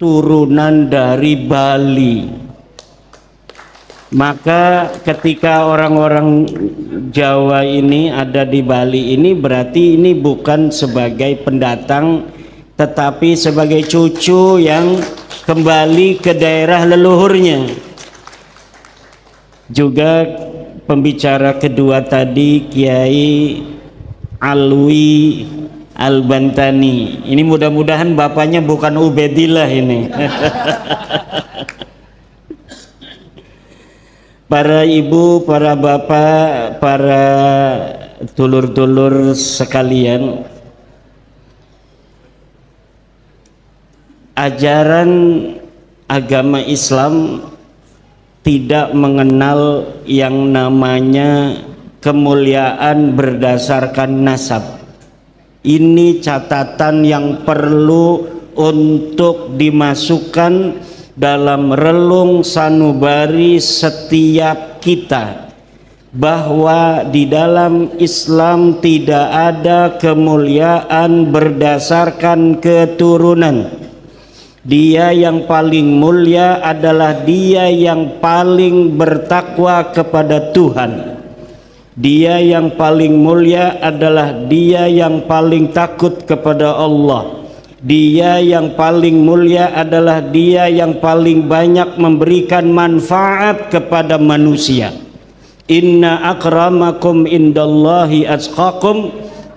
turunan dari Bali. Maka ketika orang-orang Jawa ini ada di Bali ini, berarti ini bukan sebagai pendatang, tetapi sebagai cucu yang kembali ke daerah leluhurnya. Juga pembicara kedua tadi Kiai Alwi Al-Bantani. Ini mudah-mudahan bapaknya bukan Ubedillah ini. Para ibu, para bapak, para dulur-dulur sekalian, ajaran agama Islam tidak mengenal yang namanya kemuliaan berdasarkan nasab. Ini catatan yang perlu untuk dimasukkan dalam relung sanubari setiap kita, bahwa di dalam Islam tidak ada kemuliaan berdasarkan keturunan. Dia yang paling mulia adalah dia yang paling bertakwa kepada Tuhan. Dia yang paling mulia adalah dia yang paling takut kepada Allah. Dia yang paling mulia adalah dia yang paling banyak memberikan manfaat kepada manusia. Inna akramakum indallahi atqakum,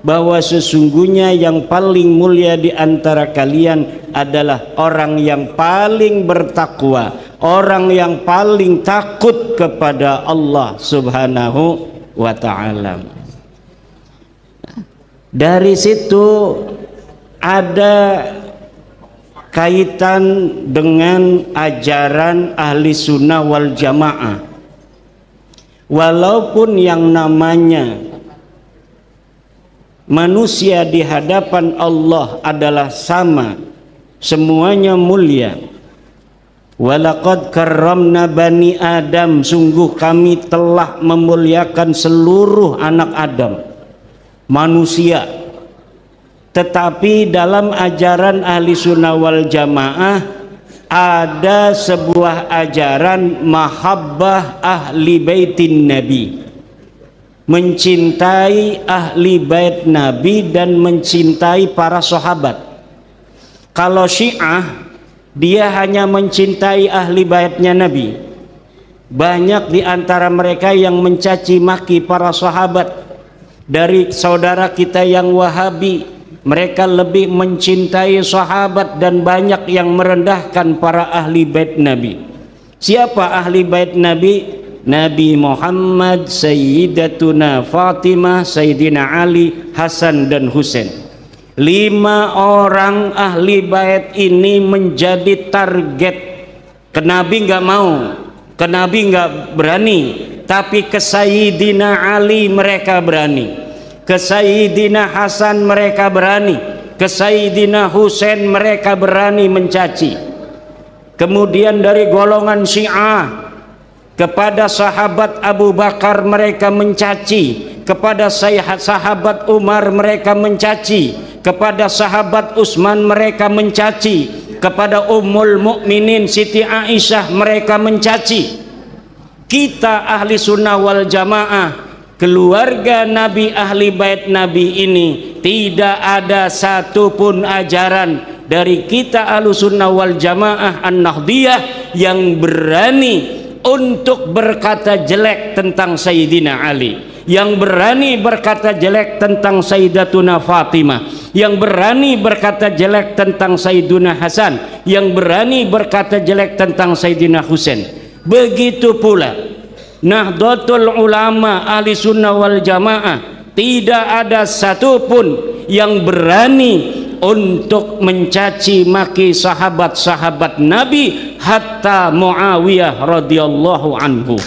bahwa sesungguhnya yang paling mulia di antara kalian adalah orang yang paling bertakwa, orang yang paling takut kepada Allah Subhanahu wa ta'ala. Dari situ ada kaitan dengan ajaran ahli sunnah wal jamaah. Walaupun yang namanya manusia di hadapan Allah adalah sama, semuanya mulia. Walaqad karramna bani Adam, sungguh kami telah memuliakan seluruh anak Adam, manusia. Tetapi dalam ajaran ahli sunnah wal jamaah ada sebuah ajaran mahabbah ahli baitin nabi, mencintai ahli bait nabi dan mencintai para sahabat. Kalau Syiah, dia hanya mencintai ahli baitnya nabi. Banyak di antara mereka yang mencaci maki para sahabat. Dari saudara kita yang Wahabi, mereka lebih mencintai sahabat dan banyak yang merendahkan para ahli bait Nabi. Siapa ahli bait Nabi? Nabi Muhammad, Sayyidatuna Fatimah, Sayyidina Ali, Hasan dan Husain. 5 orang ahli bait ini menjadi target. Ke Nabi nggak mau, ke Nabi nggak berani, tapi ke Sayyidina Ali mereka berani. Ke Sayyidina Hasan mereka berani, ke Sayyidina Husain mereka berani mencaci. Kemudian dari golongan Syiah, kepada sahabat Abu Bakar mereka mencaci, kepada sahabat Umar mereka mencaci, kepada sahabat Utsman mereka mencaci, kepada Ummul Mukminin Siti Aisyah mereka mencaci. Kita ahli sunnah wal jamaah, keluarga Nabi, ahli bait Nabi ini, tidak ada satupun ajaran dari kita ahli sunnah wal jamaah an-Nahdiyah yang berani untuk berkata jelek tentang Sayyidina Ali, yang berani berkata jelek tentang Sayyidatuna Fatimah, yang berani berkata jelek tentang Sayyiduna Hasan, yang berani berkata jelek tentang Sayyidina Husain. Begitu pula Nahdlatul Ulama ahli sunnah wal jamaah, tidak ada satupun yang berani untuk mencaci maki sahabat-sahabat Nabi, hatta Muawiyah radhiyallahu anhu.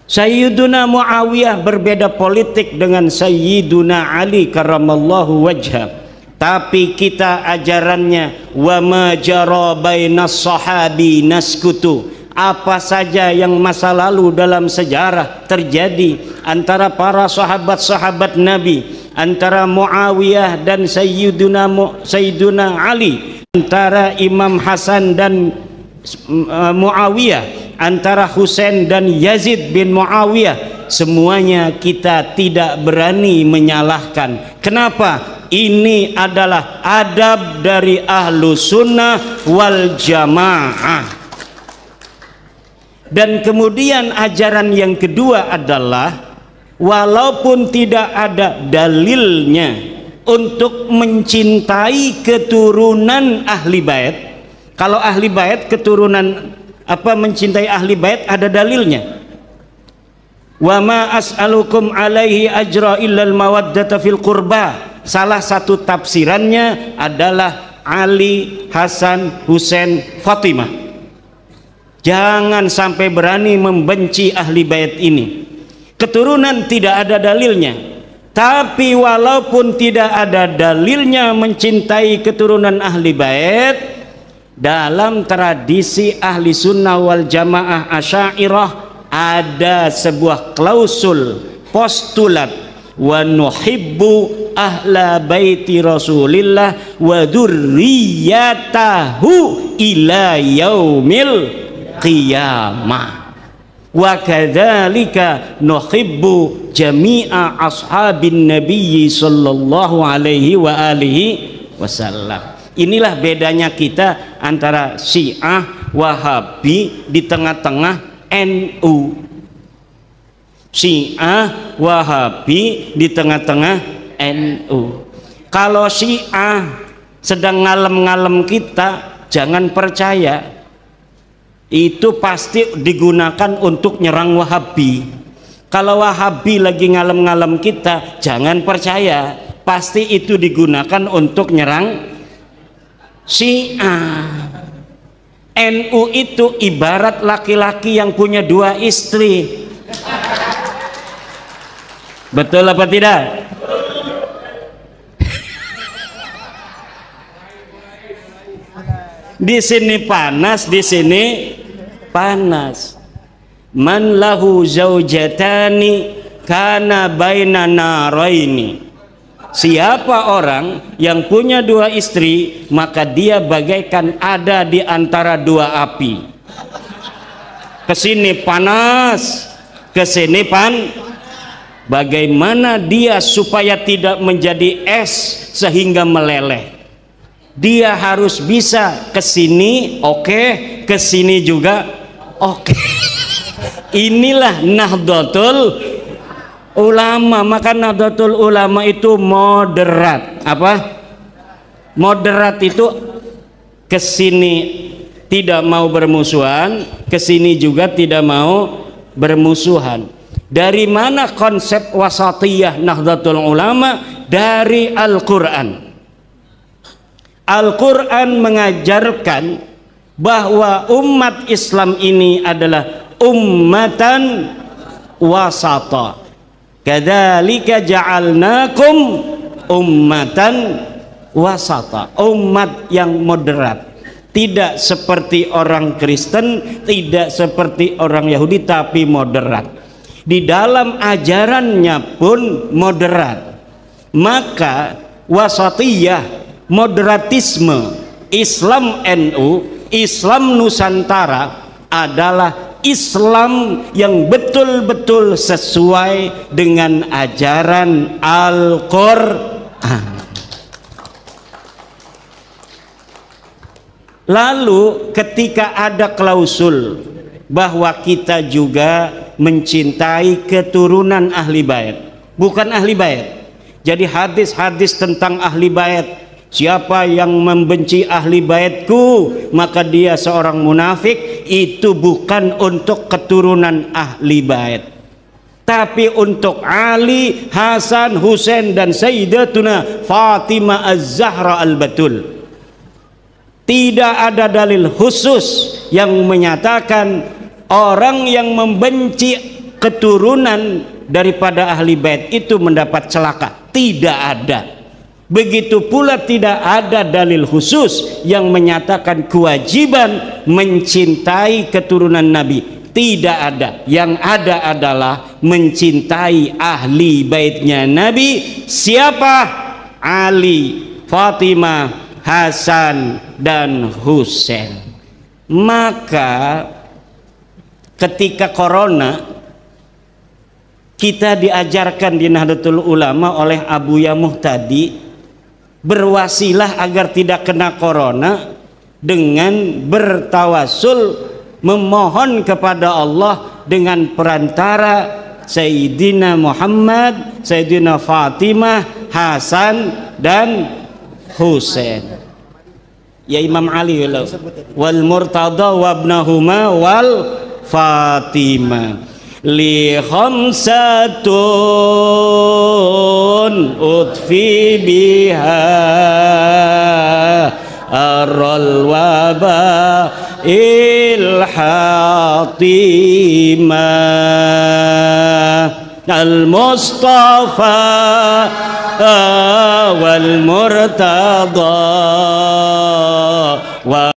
Sayyiduna Muawiyah berbeda politik dengan Sayyiduna Ali karramallahu wajhah, tapi kita ajarannya wa ma jara bainas sahabi naskutu, apa saja yang masa lalu dalam sejarah terjadi antara para sahabat-sahabat Nabi, antara Muawiyah dan Sayyiduna Ali, antara Imam Hasan dan Muawiyah, antara Husain dan Yazid bin Muawiyah, semuanya kita tidak berani menyalahkan. Kenapa? Ini adalah adab dari ahlu sunnah wal jamaah. Dan kemudian ajaran yang kedua adalah, walaupun tidak ada dalilnya untuk mencintai keturunan ahli bait. Kalau ahli bait, keturunan mencintai ahli bait ada dalilnya. Wa ma as'alukum alaihi ajra illal mawaddata fil qurba. Salah satu tafsirannya adalah Ali, Hasan, Husain, Fatimah. Jangan sampai berani membenci ahli bait ini. Keturunan tidak ada dalilnya, tapi walaupun tidak ada dalilnya mencintai keturunan ahli bait, dalam tradisi ahli sunnah wal jamaah Asy'ariyah ada sebuah klausul postulat, wa nuhibbu ahla baiti Rasulillah wa dzurriyyatahu ila yaumil qiyamah. Wa kadzalika nuhibbu jami'a ashabin nabiyyi sallallahu alaihi wa alihi wasallam. Inilah bedanya kita antara Syiah, Wahabi, di tengah-tengah NU. Syiah, Wahabi, di tengah-tengah NU. Kalau Syiah sedang ngalem-ngalem kita, jangan percaya. Itu pasti digunakan untuk nyerang Wahabi. Kalau Wahabi lagi ngalem-ngalem kita, jangan percaya, pasti itu digunakan untuk nyerang Syiah. NU itu ibarat laki-laki yang punya dua istri. Betul apa tidak? Di sini panas, di sini panas. Man lahu zaujatani kana baina naraini. Siapa orang yang punya dua istri, maka dia bagaikan ada di antara dua api. Kesini panas, kesini bagaimana dia supaya tidak menjadi es sehingga meleleh? Dia harus bisa kesini oke, kesini juga oke. Inilah Nahdlatul Ulama. Maka Nahdlatul Ulama itu moderat. Apa? Moderat itu kesini tidak mau bermusuhan, kesini juga tidak mau bermusuhan. Dari mana konsep wasatiyah Nahdlatul Ulama? Dari Al-Quran. Al-Quran mengajarkan bahwa umat Islam ini adalah ummatan wasata. Kadzalika ja'alnakum ummatan wasata. Umat yang moderat. Tidak seperti orang Kristen, tidak seperti orang Yahudi, tapi moderat. Di dalam ajarannya pun moderat. Maka wasatiyah, moderatisme Islam NU, Islam Nusantara adalah Islam yang betul-betul sesuai dengan ajaran Al-Quran. Lalu ketika ada klausul bahwa kita juga mencintai keturunan ahli bait, bukan ahli bait. Jadi hadis-hadis tentang ahli bait, siapa yang membenci ahli baitku maka dia seorang munafik, itu bukan untuk keturunan ahli bait, tapi untuk Ali, Hasan, Husain dan Sayyidatuna Fatimah Az-Zahra Al-Batul. Tidak ada dalil khusus yang menyatakan orang yang membenci keturunan daripada ahli bait itu mendapat celaka. Tidak ada. Begitu pula tidak ada dalil khusus yang menyatakan kewajiban mencintai keturunan Nabi. Tidak ada. Yang ada adalah mencintai ahli baitnya Nabi. Siapa? Ali, Fatimah, Hasan, dan Husain. Maka ketika corona, kita diajarkan di Nahdlatul Ulama oleh Abuya Muhtadi berwasilah agar tidak kena corona dengan bertawasul, memohon kepada Allah dengan perantara Sayyidina Muhammad, Sayyidina Fatimah, Hasan, dan Husain. Ya Imam Ali wal Murtada wabnahuma wal Fatimah. Li khamsatun utfi biha arral waba il-hatimah al-Mustafa wal Murtada wa